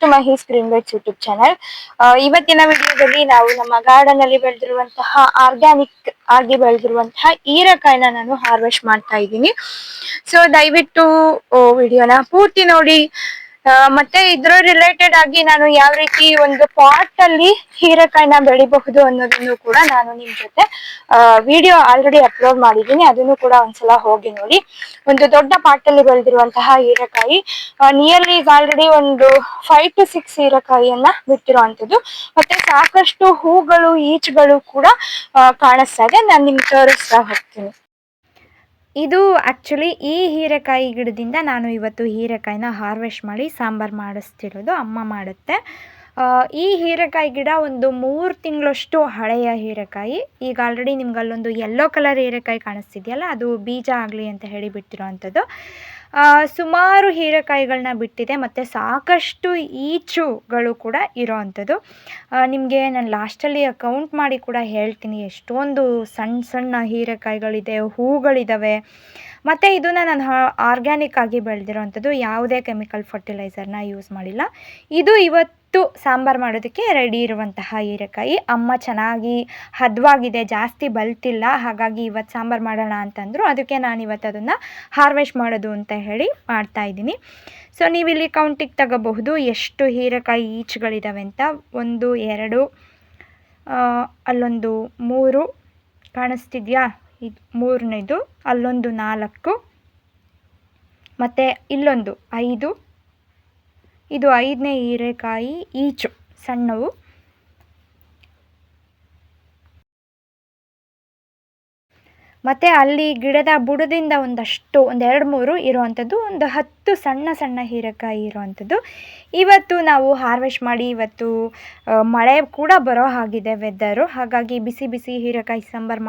To Mahi's green bites YouTube channel. ಇವತ್ತಿನ ವಿಡಿಯೋದಲ್ಲಿ ನಾವು ನಮ್ಮ ಗಾರ್ಡನ್ ಅಲ್ಲಿ ಬೆಳೆದಿರುವಂತಹ ಆರ್ಗ್ಯಾನಿಕ್ ಆಗಿ ಬೆಳೆದಿರುವಂತಹ ಹೀರೆಕಾಯಿನ ನಾನು ಹಾರ್ವೆಸ್ಟ್ ಮಾಡ್ತಾ ಇದ್ದೀನಿ. ಸೊ ದಯವಿಟ್ಟು ವಿಡಿಯೋನ ಪೂರ್ತಿ ನೋಡಿ. ಮತ್ತೆ ಇದ್ರ ರಿಲೇಟೆಡ್ ಆಗಿ ನಾನು ಯಾವ ರೀತಿ ಒಂದು ಪಾಟ್ ಅಲ್ಲಿ ಹೀರೆಕಾಯಿನ ಬೆಳಿಬಹುದು ಅನ್ನೋದನ್ನು ಕೂಡ ನಾನು ನಿಮ್ ಜೊತೆ ವಿಡಿಯೋ ಆಲ್ರೆಡಿ ಅಪ್ಲೋಡ್ ಮಾಡಿದ್ದೀನಿ, ಅದನ್ನು ಕೂಡ ಒಂದ್ಸಲ ಹೋಗಿ ನೋಡಿ. ಒಂದು ದೊಡ್ಡ ಪಾಟ್ ಅಲ್ಲಿ ಬೆಳೆದಿರುವಂತಹ ಹೀರೆಕಾಯಿ ನಿಯರ್ಲಿ ಈಗ ಆಲ್ರೆಡಿ ಒಂದು 5 to 6 ಹೀರೆಕಾಯಿಯನ್ನ ಬಿಟ್ಟಿರುವಂತದ್ದು. ಮತ್ತೆ ಸಾಕಷ್ಟು ಹೂಗಳು ಈಚುಗಳು ಕೂಡ ಕಾಣಿಸ್ತಾ ಇದೆ. ನಾನು ನಿಮ್ಗೆ ತೋರಿಸ್ತಾ ಹೋಗ್ತೀನಿ. ಇದು ಆ್ಯಕ್ಚುಲಿ ಈ ಹೀರೆಕಾಯಿ ಗಿಡದಿಂದ ನಾನು ಇವತ್ತು ಹೀರೆಕಾಯಿನ ಹಾರ್ವೆಸ್ಟ್ ಮಾಡಿ ಸಾಂಬಾರು ಮಾಡಿಸ್ತಿರೋದು. ಅಮ್ಮ ಮಾಡುತ್ತೆ. ಈ ಹೀರೆಕಾಯಿ ಗಿಡ ಒಂದು 3 ತಿಂಗಳಷ್ಟು ಹಳೆಯ ಹೀರೆಕಾಯಿ. ಈಗ ಆಲ್ರೆಡಿ ನಿಮ್ಗೆ ಅಲ್ಲೊಂದು ಯೆಲ್ಲೋ ಕಲರ್ ಹೀರೆಕಾಯಿ ಕಾಣಿಸ್ತಿದೆಯಲ್ಲ, ಅದು ಬೀಜ ಆಗಲಿ ಅಂತ ಹೇಳಿ ಬಿಟ್ಟಿರೋ ಅಂಥದ್ದು. ಸುಮಾರು ಹೀರೆಕಾಯಿಗಳನ್ನ ಬಿಟ್ಟಿದೆ ಮತ್ತು ಸಾಕಷ್ಟು ಈಚುಗಳು ಕೂಡ ಇರೋ ಅಂಥದ್ದು. ನಿಮಗೆ ನಾನು ಲಾಸ್ಟಲ್ಲಿ ಕೌಂಟ್ ಮಾಡಿ ಕೂಡ ಹೇಳ್ತೀನಿ, ಎಷ್ಟೊಂದು ಸಣ್ಣ ಸಣ್ಣ ಹೀರೆಕಾಯಿಗಳಿದೆ, ಹೂಗಳಿದ್ದಾವೆ. ಮತ್ತು ಇದನ್ನು ನಾನು ಆರ್ಗ್ಯಾನಿಕ್ ಆಗಿ ಬೆಳೆದಿರೋ ಅಂಥದ್ದು, ಯಾವುದೇ ಕೆಮಿಕಲ್ ಫರ್ಟಿಲೈಸರ್ನ ಯೂಸ್ ಮಾಡಿಲ್ಲ. ಇದು ಇವತ್ತು ಸಾಂಬಾರು ಮಾಡೋದಕ್ಕೆ ರೆಡಿ ಇರುವಂತಹ ಹೀರೆಕಾಯಿ. ಅಮ್ಮ ಚೆನ್ನಾಗಿ ಹದವಾಗಿದೆ, ಜಾಸ್ತಿ ಬಲ್ತಿಲ್ಲ, ಹಾಗಾಗಿ ಇವತ್ತು ಸಾಂಬಾರು ಮಾಡೋಣ ಅಂತಂದರು. ಅದಕ್ಕೆ ನಾನು ಇವತ್ತು ಅದನ್ನು ಹಾರ್ವೆಸ್ಟ್ ಮಾಡೋದು ಅಂತ ಹೇಳಿ ಮಾಡ್ತಾಯಿದ್ದೀನಿ. ಸೊ ನೀವಿಲ್ಲಿ ಕೌಂಟಿಗೆ ತಗೋಬಹುದು ಎಷ್ಟು ಹೀರೆಕಾಯಿ ಈಚುಗಳಿದ್ದಾವೆ ಅಂತ. 1 2 ಅಲ್ಲೊಂದು 3 ಕಾಣಿಸ್ತಿದೆಯಾ, ಇದು 3ನೇದು, ಅಲ್ಲೊಂದು 4 ಮತ್ತು ಇಲ್ಲೊಂದು 5, ಇದು 5ನೇ ಹೀರೆಕಾಯಿ ಈಚು ಸಣ್ಣವು. ಮತ್ತು ಅಲ್ಲಿ ಗಿಡದ ಬುಡದಿಂದ ಒಂದಷ್ಟು 1 2 3 ಇರೋವಂಥದ್ದು, ಒಂದು 10 ಸಣ್ಣ ಸಣ್ಣ ಹೀರೆಕಾಯಿ ಇರೋವಂಥದ್ದು. ಇವತ್ತು ನಾವು ಹಾರ್ವೆಸ್ಟ್ ಮಾಡಿ, ಇವತ್ತು ಮಳೆ ಕೂಡ ಬರೋ ಹಾಗಿದೆ ವೆದರು, ಹಾಗಾಗಿ ಬಿಸಿ ಬಿಸಿ ಹೀರೆಕಾಯಿ ಸಾಂಬಾರು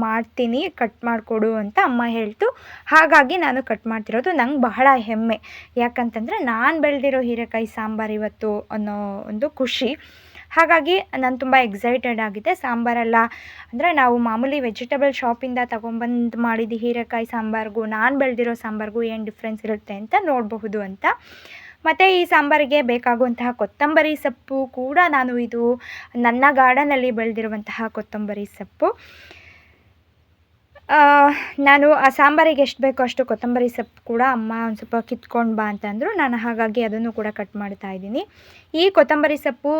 ಮಾಡ್ತೀನಿ, ಕಟ್ ಮಾಡಿಕೊಡು ಅಂತ ಅಮ್ಮ ಹೇಳ್ತು. ಹಾಗಾಗಿ ನಾನು ಕಟ್ ಮಾಡ್ತಿರೋದು. ನಂಗೆ ಬಹಳ ಹೆಮ್ಮೆ, ಯಾಕಂತಂದರೆ ನಾನು ಬೆಳೆದಿರೋ ಹೀರೆಕಾಯಿ ಸಾಂಬಾರು ಇವತ್ತು ಅನ್ನೋ ಒಂದು ಖುಷಿ. ಹಾಗಾಗಿ ನಾನು ತುಂಬ ಎಕ್ಸೈಟೆಡ್ ಆಗಿದೆ. ಸಾಂಬಾರೆಲ್ಲ ಅಂದರೆ ನಾವು ಮಾಮೂಲಿ ವೆಜಿಟೇಬಲ್ ಶಾಪಿಂದ ತೊಗೊಂಬಂದು ಮಾಡಿದ ಹೀರೆಕಾಯಿ ಸಾಂಬಾರಿಗೂ ನಾನು ಬೆಳೆದಿರೋ ಸಾಂಬಾರಿಗೂ ಏನು ಡಿಫ್ರೆನ್ಸ್ ಇರುತ್ತೆ ಅಂತ ನೋಡಬಹುದು ಅಂತ. ಮತ್ತು ಈ ಸಾಂಬಾರಿಗೆ ಬೇಕಾಗುವಂತಹ ಕೊತ್ತಂಬರಿ ಸೊಪ್ಪು ಕೂಡ ಇದು ನನ್ನ ಗಾರ್ಡನಲ್ಲಿ ಬೆಳೆದಿರುವಂತಹ ಕೊತ್ತಂಬರಿ ಸೊಪ್ಪು. ನಾನು ಆ ಸಾಂಬಾರಿಗೆ ಎಷ್ಟು ಬೇಕೋ ಅಷ್ಟು ಕೊತ್ತಂಬರಿ ಸೊಪ್ಪು ಕೂಡ ಅಮ್ಮ ಒಂದು ಸ್ವಲ್ಪ ಕಿತ್ಕೊಂಡು ಬಾ ಅಂತಂದರು. ನಾನು ಹಾಗಾಗಿ ಅದನ್ನು ಕೂಡ ಕಟ್ ಮಾಡ್ತಾ ಇದ್ದೀನಿ. ಈ ಕೊತ್ತಂಬರಿ ಸೊಪ್ಪು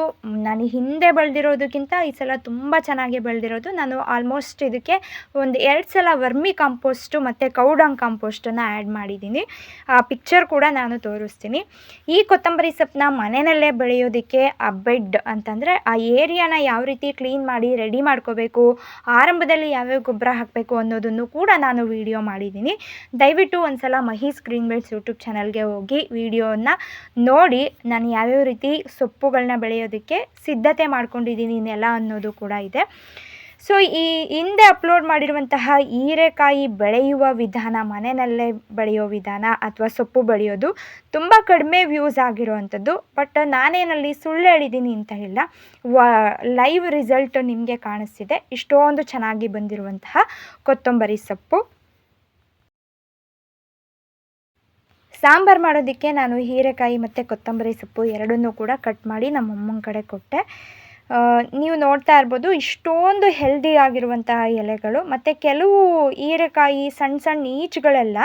ನಾನು ಹಿಂದೆ ಬೆಳೆದಿರೋದಕ್ಕಿಂತ ಈ ಸಲ ತುಂಬ ಚೆನ್ನಾಗಿ ಬೆಳೆದಿರೋದು. ನಾನು ಆಲ್ಮೋಸ್ಟ್ ಇದಕ್ಕೆ ಒಂದು 2 ಸಲ ವರ್ಮಿ ಕಾಂಪೋಸ್ಟು ಮತ್ತು ಕೌಡಂಗ್ ಕಾಂಪೋಸ್ಟನ್ನು ಆ್ಯಡ್ ಮಾಡಿದ್ದೀನಿ. ಆ ಪಿಕ್ಚರ್ ಕೂಡ ನಾನು ತೋರಿಸ್ತೀನಿ. ಈ ಕೊತ್ತಂಬರಿ ಸೊಪ್ಪನ್ನ ಮನೆಯಲ್ಲೇ ಬೆಳೆಯೋದಕ್ಕೆ ಆ ಬೆಡ್ ಅಂತಂದರೆ ಆ ಏರಿಯಾನ ಯಾವ ರೀತಿ ಕ್ಲೀನ್ ಮಾಡಿ ರೆಡಿ ಮಾಡ್ಕೋಬೇಕು, ಆರಂಭದಲ್ಲಿ ಯಾವ್ಯಾವ ಗೊಬ್ಬರ ಹಾಕಬೇಕು ಅನ್ನೋದನ್ನು ಕೂಡ ನಾನು ವಿಡಿಯೋ ಮಾಡಿದ್ದೀನಿ. ದಯವಿಟ್ಟು ಒಂದು ಸಲ ಮಹೀಸ್ ಗ್ರೀನ್ ಬೈಟ್ಸ್ ಯೂಟ್ಯೂಬ್ ಚಾನಲ್ಗೆ ಹೋಗಿ ವಿಡಿಯೋನ ನೋಡಿ ನಾನು ಯಾವ್ಯಾವ ರೀತಿ ಸೊಪ್ಪುಗಳನ್ನ ಬೆಳೆಯೋದಕ್ಕೆ ಸಿದ್ಧತೆ ಮಾಡ್ಕೊಂಡಿದ್ದೀನಿ ನೆಲ ಅನ್ನೋದು ಕೂಡ ಇದೆ. ಸೊ ಈ ಹಿಂದೆ ಅಪ್ಲೋಡ್ ಮಾಡಿರುವಂತಹ ಹೀರೆಕಾಯಿ ಬೆಳೆಯುವ ವಿಧಾನ, ಮನೆಯಲ್ಲೇ ಬೆಳೆಯೋ ವಿಧಾನ ಅಥವಾ ಸೊಪ್ಪು ಬೆಳೆಯೋದು ತುಂಬ ಕಡಿಮೆ ವ್ಯೂಸ್ ಆಗಿರೋವಂಥದ್ದು. ಬಟ್ ನಾನೇನಲ್ಲಿ ಸುಳ್ಳು ಹೇಳಿದ್ದೀನಿ ಅಂತ ಇಲ್ಲ, ಲೈವ್ ರಿಸಲ್ಟ್ ನಿಮಗೆ ಕಾಣಿಸ್ತಿದೆ. ಇಷ್ಟೊಂದು ಚೆನ್ನಾಗಿ ಬಂದಿರುವಂತಹ ಕೊತ್ತಂಬರಿ ಸೊಪ್ಪು. ಸಾಂಬಾರು ಮಾಡೋದಕ್ಕೆ ನಾನು ಹೀರೆಕಾಯಿ ಮತ್ತು ಕೊತ್ತಂಬರಿ ಸೊಪ್ಪು ಎರಡನ್ನೂ ಕೂಡ ಕಟ್ ಮಾಡಿ ನಮ್ಮ ಅಮ್ಮನ ಕಡೆ ಕೊಟ್ಟೆ. ನೀವು ನೋಡ್ತಾ ಇರ್ಬೋದು, ಇಷ್ಟೊಂದು ಹೆಲ್ದಿ ಆಗಿರುವಂತಹ ಎಲೆಗಳು. ಮತ್ತು ಕೆಲವು ಹೀರೆಕಾಯಿ ಸಣ್ಣ ಸಣ್ಣ ಈಚುಗಳೆಲ್ಲ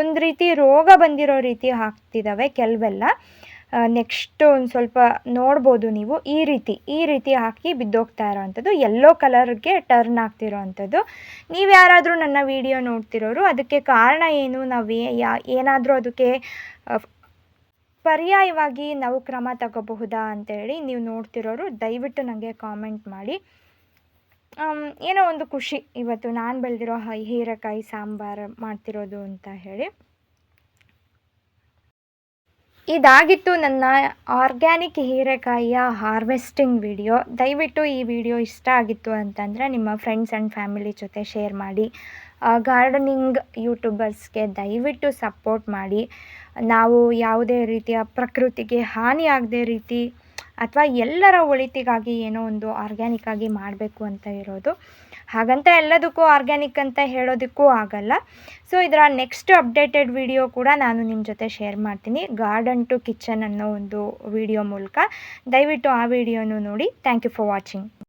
ಒಂದು ರೀತಿ ರೋಗ ಬಂದಿರೋ ರೀತಿ ಆಗ್ತಿದ್ದಾವೆ ಕೆಲವೆಲ್ಲ. ನೆಕ್ಸ್ಟ್ ಒಂದು ಸ್ವಲ್ಪ ನೋಡ್ಬೋದು ನೀವು, ಈ ರೀತಿ ಹಾಕಿ ಬಿದ್ದೋಗ್ತಾ ಇರೋವಂಥದ್ದು, ಯೆಲ್ಲೋ ಕಲರ್ಗೆ ಟರ್ನ್ ಆಗ್ತಿರೋ ಅಂಥದ್ದು. ನೀವು ಯಾರಾದರೂ ನನ್ನ ವಿಡಿಯೋ ನೋಡ್ತಿರೋರು ಅದಕ್ಕೆ ಕಾರಣ ಏನು, ನಾವು ಏನಾದರೂ ಅದಕ್ಕೆ ಪರ್ಯಾಯವಾಗಿ ನಾವು ಕ್ರಮ ತಗೋಬಹುದಾ ಅಂತೇಳಿ ನೀವು ನೋಡ್ತಿರೋರು ದಯವಿಟ್ಟು ನನಗೆ ಕಾಮೆಂಟ್ ಮಾಡಿ. ಏನೋ ಒಂದು ಖುಷಿ ಇವತ್ತು ನಾನು ಬೆಳೆದಿರೋ ಹೀರೆಕಾಯಿ ಸಾಂಬಾರು ಮಾಡ್ತಿರೋದು ಅಂತ ಹೇಳಿ. ಇದಾಗಿತ್ತು ನನ್ನ ಆರ್ಗ್ಯಾನಿಕ್ ಹೀರೆಕಾಯಿಯ ಹಾರ್ವೆಸ್ಟಿಂಗ್ ವಿಡಿಯೋ. ದಯವಿಟ್ಟು ಈ ವಿಡಿಯೋ ಇಷ್ಟ ಆಗಿತ್ತು ಅಂತಂದರೆ ನಿಮ್ಮ ಫ್ರೆಂಡ್ಸ್ ಆ್ಯಂಡ್ ಫ್ಯಾಮಿಲಿ ಜೊತೆ ಶೇರ್ ಮಾಡಿ. ಗಾರ್ಡನಿಂಗ್ ಯೂಟ್ಯೂಬರ್ಸ್ಗೆ ದಯವಿಟ್ಟು ಸಪೋರ್ಟ್ ಮಾಡಿ. ನಾವು ಯಾವುದೇ ರೀತಿಯ ಪ್ರಕೃತಿಗೆ ಹಾನಿ ಆಗದೆ ರೀತಿ ಅಥವಾ ಎಲ್ಲರ ಒಳಿತಿಗಾಗಿ ಏನೋ ಒಂದು ಆರ್ಗ್ಯಾನಿಕ್ ಆಗಿ ಮಾಡಬೇಕು ಅಂತ ಇರೋದು. ಹಾಗಂತ ಎಲ್ಲದಕ್ಕೂ ಆರ್ಗ್ಯಾನಿಕ್ ಅಂತ ಹೇಳೋದಕ್ಕೂ ಆಗಲ್ಲ. ಸೊ ಇದರ ನೆಕ್ಸ್ಟ್ ಅಪ್ಡೇಟೆಡ್ ವಿಡಿಯೋ ಕೂಡ ನಾನು ನಿಮ್ಮ ಜೊತೆ ಶೇರ್ ಮಾಡ್ತೀನಿ, ಗಾರ್ಡನ್ ಟು ಕಿಚನ್ ಅನ್ನೋ ಒಂದು ವಿಡಿಯೋ ಮೂಲಕ. ದಯವಿಟ್ಟು ಆ ವಿಡಿಯೋನು ನೋಡಿ. Thank you for watching.